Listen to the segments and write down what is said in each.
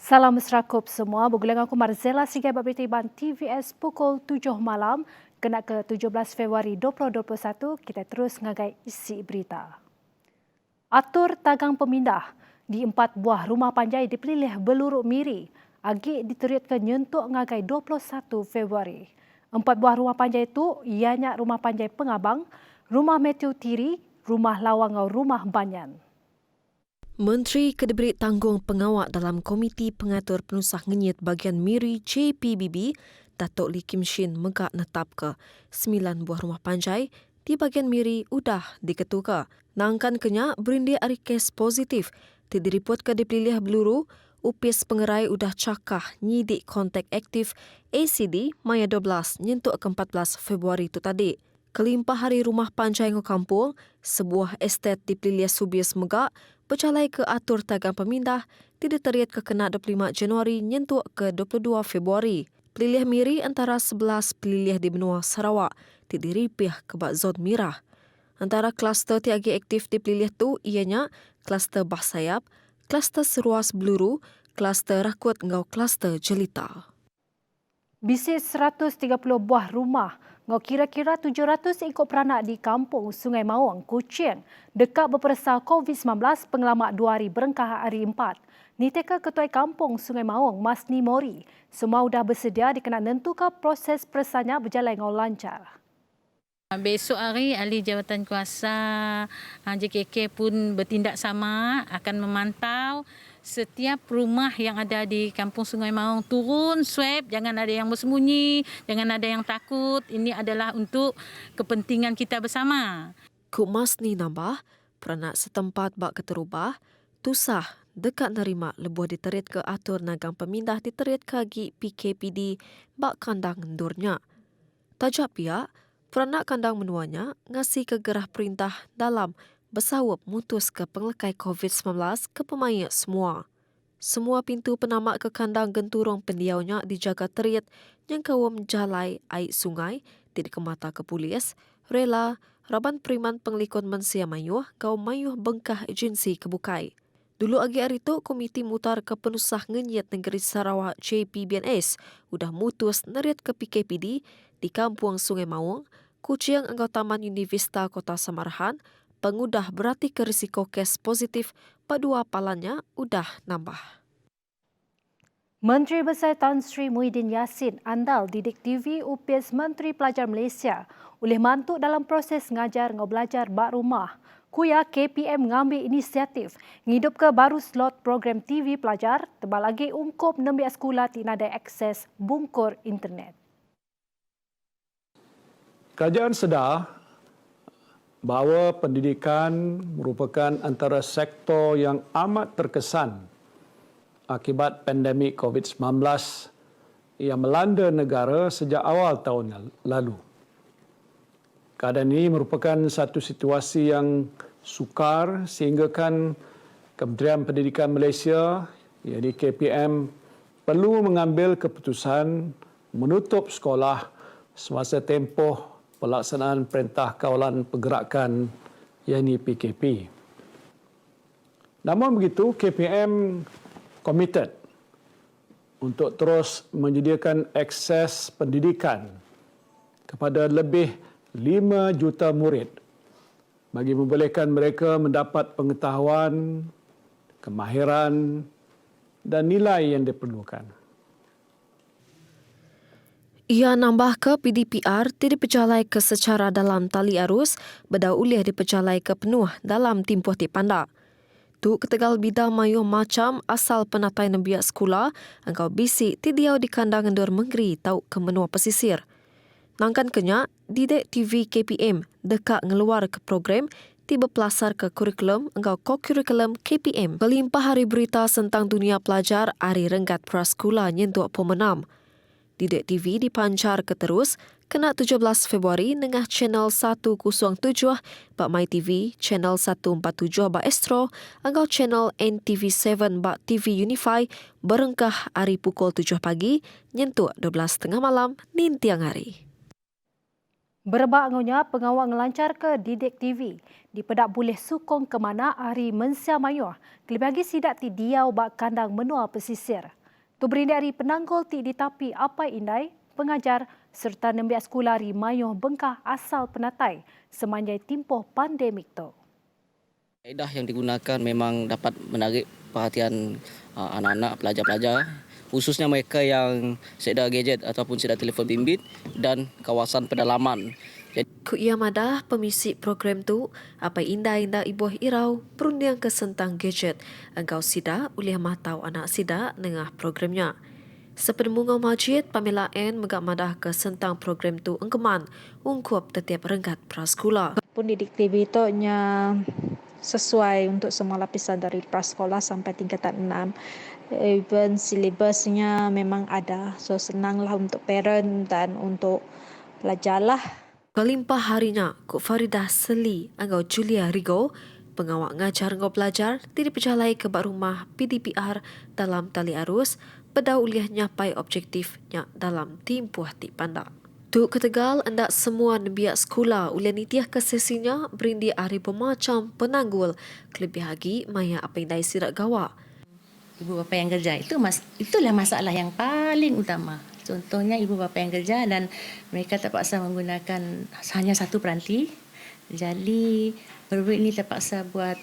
Salam serakup semua. Bergulang aku Marzela Sigai Berita Iban TVS pukul 7 malam. Kena ke 17 Februari 2021, kita terus ngagai isi berita. Atur tagang pemindah di 4 buah rumah panjai dipilih Beluruk Miri. Agi diterutkan nyentuk ngagai 21 Februari. 4 buah rumah panjai itu ianya rumah panjai Pengabang, rumah Matthew Tiri, rumah Lawang atau rumah Banyan. Menteri Kedebrit Tanggung Pengawak dalam Komiti Pengatur Penusah Ngenyit Bagian Miri JPBB, Datuk Lee Kim Shin megak netap ke 9 buah rumah panjai di bagian Miri udah diketuka. Nangkan kenya berindi ari kes positif. Diripot ke dipilih Beluru, upis pengerai udah cakah nyidik kontak aktif ACD Maya 12 nyentuk ke 14 Februari itu tadi. Kelimpah hari rumah panjai ngo kampung, sebuah estet di Pelilias Subias Megak, bercalai ke atur tagang pemindah, tidak teriat ke kena 25 Januari nyentuk ke 22 Februari. Peliliah Miri antara 11 peliliah di benua Sarawak, tidak diripih ke bak zon Mirah. Antara kluster tiagi aktif di peliliah tu ianya kluster Bahsayap, kluster Seruas Beluru, kluster Rakut ngau kluster Jelita. Bisnis 130 buah rumah ngau kira-kira 700 ikut peranak di kampung Sungai Mawang, Kuching, dekat berperasa COVID-19 pengelamak 2 hari berengkah hari 4. Niteka Ketua Kampung Sungai Mawang, Masni Mori, semua sudah bersedia dikena nentukan proses persanya berjalan ngau lancar. Besok hari Ahli Jabatan Kuasa JKK pun bertindak sama, akan memantau setiap rumah yang ada di Kampung Sungai Mawang turun swab, jangan ada yang bersembunyi, jangan ada yang takut. Ini adalah untuk kepentingan kita bersama. Kumas ni nambah, peranak setempat bak keterubah, tusah dekat nerima lebuh diterit ke atur nagang pemindah diterit kagi PKPD bak kandang endurnya. Tajak pihak, peranak kandang menuanya ngasih kegerah perintah dalam bersawap mutus ke penglekai COVID-19 ke pemain semua. Semua pintu penamak ke kandang genturong pendiaunya dijaga teriat yang kawam jalai air sungai tidak kemata ke polis, rela, Raban Periman Penglikon Mensia Mayuh, kau mayuh bengkah agensi kebukai. Dulu agi hari itu, Komiti Mutar ke Penusah Ngenyit Negeri Sarawak JPBNS udah mutus neriat ke PKPD di Kampung Sungai Mawang, Kuching Anggau Taman Univista Kota Samarahan, pengudah berarti ke risiko kes positif pada palannya udah nambah. Menteri Besar Tan Sri Muhyiddin Yassin andal didik TV upis Menteri Pelajar Malaysia oleh mantuk dalam proses ngajar ngau belajar bak rumah. Kuya KPM mengambil inisiatif ngidup ke baru slot program TV pelajar tebal lagi ungkup nembiak sekolah tidak ada akses bungkur internet. Kerajaan sedar bahawa pendidikan merupakan antara sektor yang amat terkesan akibat pandemik COVID-19 yang melanda negara sejak awal tahun lalu. Keadaan ini merupakan satu situasi yang sukar sehinggakan Kementerian Pendidikan Malaysia, iaitu KPM, perlu mengambil keputusan menutup sekolah semasa tempoh pelaksanaan Perintah Kawalan Pergerakan iaitu PKP. Namun begitu, KPM committed untuk terus menyediakan akses pendidikan kepada lebih 5 juta murid bagi membolehkan mereka mendapat pengetahuan, kemahiran dan nilai yang diperlukan. Ia nambah ke PDPR tidak berjalai ke secara dalam tali arus, berdauliah diperjalai ke penuh dalam timpuh dipanda. Tu ketegal bidang mayuh macam asal penatai nembiak sekolah, engkau bisik tidiau di kandang endur menggeri tau ke menua pesisir. Nangkan kenya, didik TV KPM dekat ngeluar ke program tiba pelasar ke kurikulum engkau ko-kurikulum KPM. Kelimpah hari berita tentang dunia pelajar hari renggat prasekolah nyentuk pemenam. Didik TV dipancar ke terus kena 17 Februari dengan channel 107 bak My TV, channel 147 bak Astro, engkau channel NTV7 bak TV Unify berengkah hari pukul 7 pagi nyentuk 12.30 malam nintiang hari. Berebak ngonya pengawal ngelancar ke didik TV. Dipedak boleh sukong ke mana hari Mensia Mayuh. Kelebih lagi sidak ti diau bak kandang menua pesisir. Tu berindari penanggul ti ditapi Apai Indai, pengajar serta nembiak sekolah Rimayuh Bengkah asal Penatai semanjai timpoh pandemik tu. Kaedah yang digunakan memang dapat menarik perhatian anak-anak, pelajar-pelajar, khususnya mereka yang sedia gadget ataupun sedia telefon bimbit dan kawasan pedalaman. Ku ia madah pemisi program tu, Apai Indai Ibuh Irau perundiang ke sentang gadget engkau sida ulih matau anak sida nengah programnya. Sepenemunga masjid pamilaen megak madah ke sentang program tu engkeman ungkup setiap renggat prasekolah. Aktivitonya sesuai untuk semua lapisan dari prasekolah sampai tingkatan 6. Even silibusnya memang ada. So senanglah untuk parent dan untuk pelajar lah. Kelimpah harinya, Kuk Faridah Seli engkau Julia Rigo, pengawak ngajar engkau pelajar, tidak berjalai ke bak rumah PDPR dalam tali arus, pedau uliah nyapai objektifnya dalam timpuh ti pandak. Tu ketegal endak semua nembiak sekolah uliah nitiah ke sesinya berindi hari bermacam penanggul, kelebih lagi maya apa yang sirak gawa. Ibu bapa yang kerja itulah masalah yang paling utama. Contohnya ibu bapa yang kerja dan mereka terpaksa menggunakan hanya satu peranti. Jadi guru ini terpaksa buat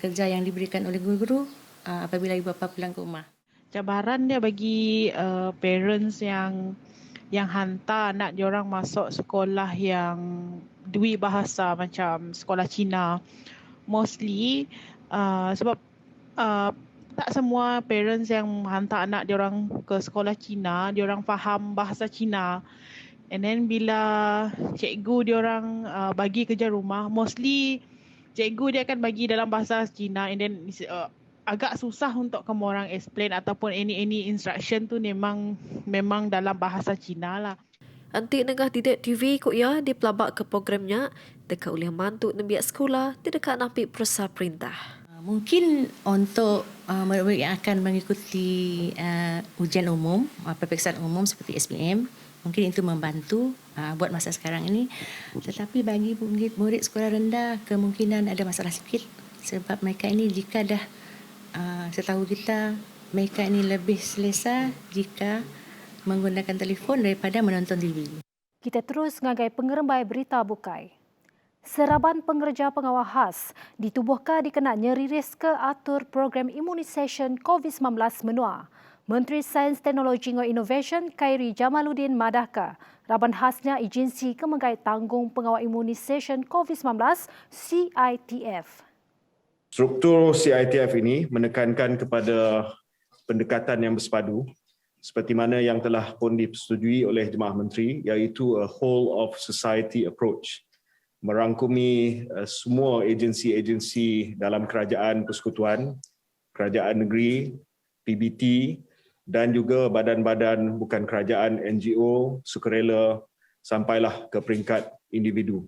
kerja yang diberikan oleh guru-guru apabila ibu bapa pulang ke rumah. Cabaran dia bagi parents yang hantar anak diorang masuk sekolah yang dui bahasa macam sekolah Cina. Mostly sebab tak semua parents yang hantar anak diorang ke sekolah Cina, diorang faham bahasa Cina. And then bila cikgu diorang bagi kerja rumah, mostly cikgu dia akan bagi dalam bahasa Cina and then agak susah untuk kamu orang explain ataupun any instruction tu memang dalam bahasa Cina lah. Antik nengah Didik TV kok ya di pelabak ke programnya dekat oleh mantuk nembiak sekolah tidak napi persa perintah. Mungkin untuk murid-murid yang akan mengikuti ujian umum, peperiksaan umum seperti SPM, mungkin itu membantu buat masa sekarang ini. Tetapi bagi murid sekolah rendah, kemungkinan ada masalah sikit sebab mereka ini jika dah setahu kita, mereka ini lebih selesa jika menggunakan telefon daripada menonton TV. Kita terus ngagai pengerembai berita bukai. Seraban pengerja pengawal khas ditubuhkan dikena nyeriris ke atur program imunisasi COVID-19 menua. Menteri Sains Teknologi dan Innovation Khairi Jamaluddin madahka raban khasnya agensi kemengai tanggung pengawal imunisasi COVID-19 CITF. Struktur CITF ini menekankan kepada pendekatan yang bersepadu seperti mana yang telah pun disetujui oleh Jemaah Menteri iaitu a whole of society approach. Merangkumi semua agensi-agensi dalam kerajaan persekutuan, kerajaan negeri, PBT dan juga badan-badan bukan kerajaan, NGO, sukarela sampailah ke peringkat individu.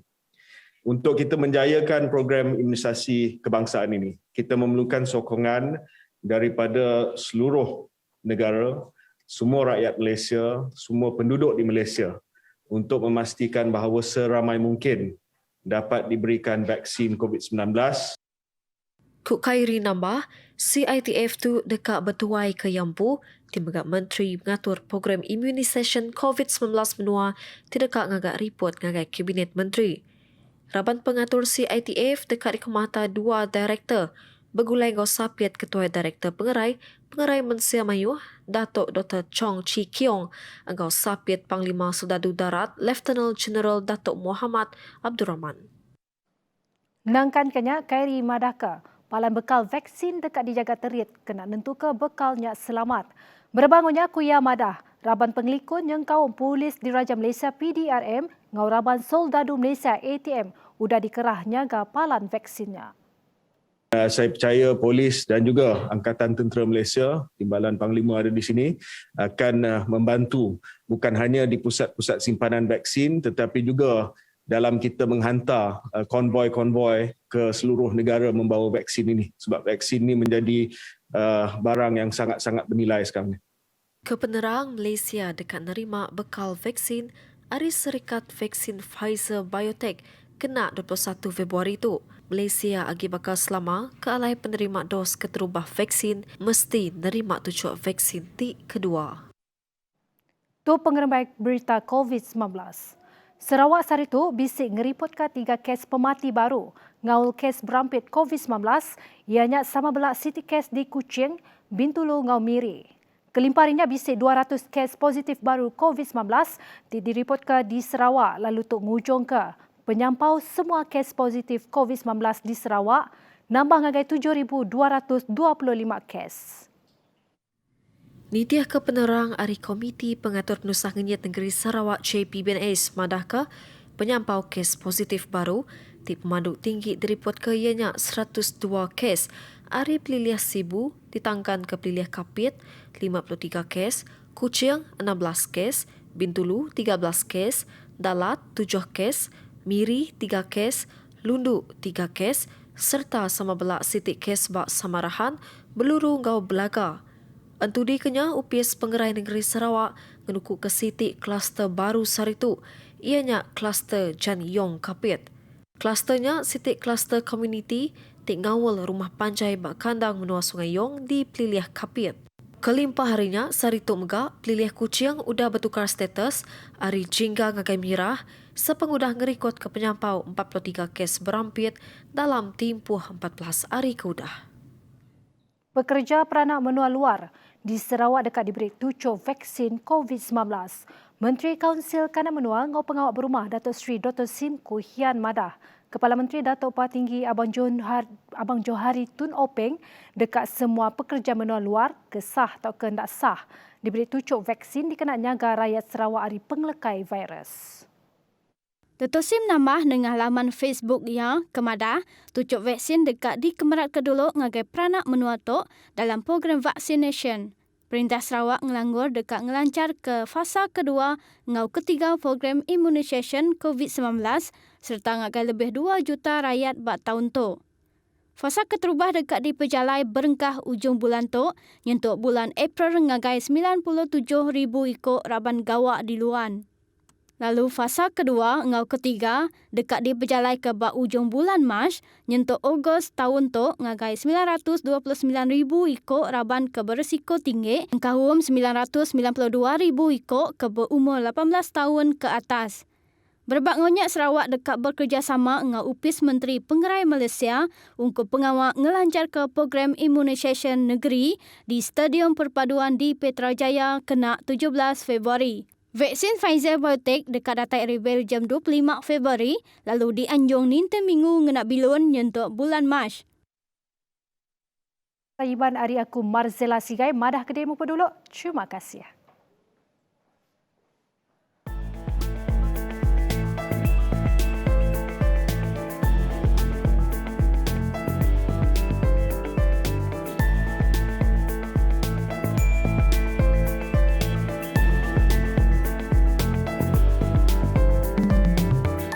Untuk kita menjayakan program imunisasi kebangsaan ini, kita memerlukan sokongan daripada seluruh negara, semua rakyat Malaysia, semua penduduk di Malaysia untuk memastikan bahawa seramai mungkin dapat diberikan vaksin COVID-19. Kuk Khairi nambah, CITF tu dekat bertuai ke Yampu, Timbagat Menteri mengatur program imunisasi COVID-19 menua tidak ngagak report ngagak Kabinet Menteri. Raban pengatur CITF dekat dikemata dua direktor, bergulai ngau sapiat Ketua Direktor Pengerai Mensia Mayuh, Datuk Dr. Chong Chi Kiong, engkau sapiat Panglima Serdadu Darat, Lieutenant General Datuk Muhammad Abdul Rahman. Nangkan kenya Khairi madahka, palan bekal vaksin dekat dijaga terit kena nentuka bekalnya selamat. Berbangunnya kuya madah, raban penglikun yang kaum polis di Raja Malaysia PDRM, ngau raban Soldadu Malaysia ATM, udah dikerahnya ga palan vaksinnya. Saya percaya polis dan juga Angkatan Tentera Malaysia, Timbalan Panglima ada di sini, akan membantu bukan hanya di pusat-pusat simpanan vaksin tetapi juga dalam kita menghantar konvoi-konvoi ke seluruh negara membawa vaksin ini. Sebab vaksin ini menjadi barang yang sangat-sangat bernilai sekarang. Kepenerang Malaysia dekat nerima bekal vaksin Aris Serikat Vaksin Pfizer Biotech kena 21 Februari itu. Malaysia agi bakal selama ke alai penerima dos keterubah vaksin mesti nerima tujuh vaksin ti kedua. Tu pengerembaik berita COVID-19. Sarawak hari tu bisik ngeripotkan 3 kes pemati baru. Ngaul kes berampit COVID-19, ianya sama belak city kes di Kuching, Bintulu, Ngau Miri. Kelimparinya bisik 200 kes positif baru COVID-19 diripotkan di Sarawak lalu tuk ngujung ke penyampau semua kes positif COVID-19 di Sarawak nambah ngagai 7,225 kes. Nitiah ke penerang Ari Komiti Pengatur Penusah Ngenyit Negeri Sarawak JPBNS madah ke penyampau kes positif baru di pemandu tinggi diripot ke ianya 102 kes. Ari Peliliah Sibu ditangkan ke Peliliah Kapit 53 kes, Kuching 16 kes, Bintulu 13 kes, Dalat 7 kes, Miri 3 kes, Lundu 3 kes serta sama belak sitik kes bak Samarahan, Beluru Ngau Belaga. Antudi kenya UPS Pengerai Negeri Sarawak menuku ke sitik kluster baru saritu, ianya kluster Jan Yong Kapit. Klusternya sitik kluster komuniti tik ngawal rumah panjai bak kandang menua Sungai Yong di Peliliah Kapit. Kelimpah harinya saritu megak Peliliah Kuching udah bertukar status Ari Jingga Ngagai Mirah sepengudah ngerikot ke penyampau 43 kes berampit dalam tempoh 14 hari keudah. Pekerja peranak menua luar di Sarawak dekat diberi 7 vaksin COVID-19. Menteri Kaunsil Kanak Menua Ngau Pengawak Berumah Datuk Seri Dr. Sim Koo Hian Madah, Kepala Menteri Datuk Patinggi Abang Johari Tun Openg dekat semua pekerja menua luar kesah atau kendak sah diberi 7 vaksin dikenak nyaga rakyat Sarawak hari penglekai virus. Datuk Sim nambah dengan laman Facebook yang kemadah tujuh vaksin dekat di Kemerat Keduluk ngagai peranak menua tok dalam program vaccination. Perintah Sarawak ngelanggur dekat ngelancar ke fasa kedua ngau ketiga program immunisation COVID-19 serta ngagai lebih 2 juta rakyat bak tahun tu. Fasa keterubah dekat di pejalai berengkah ujung bulan tok nyentuk bulan April ngagai 97,000 ikut raban gawak di luan. Lalu fasa kedua, ngau ketiga, dekat di berjalai ke bak ujung bulan Mac, nyentuk Ogos tahun tu ngagai 929,000 ikut raban ke berisiko tinggi, engkahum 992,000 ikut ke berumur 18 tahun ke atas. Berbak ngonyak Sarawak dekat bekerjasama dengan UPS Menteri Pengerai Malaysia untuk pengawal ngelancar ke program immunisation negeri di Stadium Perpaduan di Petrajaya kena 17 Februari. Vaksin Pfizer-BioNTech dekat datai rebel jam 25 Februari lalu dianjung ninta minggu ngenak bilun nyentuk bulan Mac. Sayiban hari aku Marzela Sigai madah kedai mu peduluk. Terima kasih.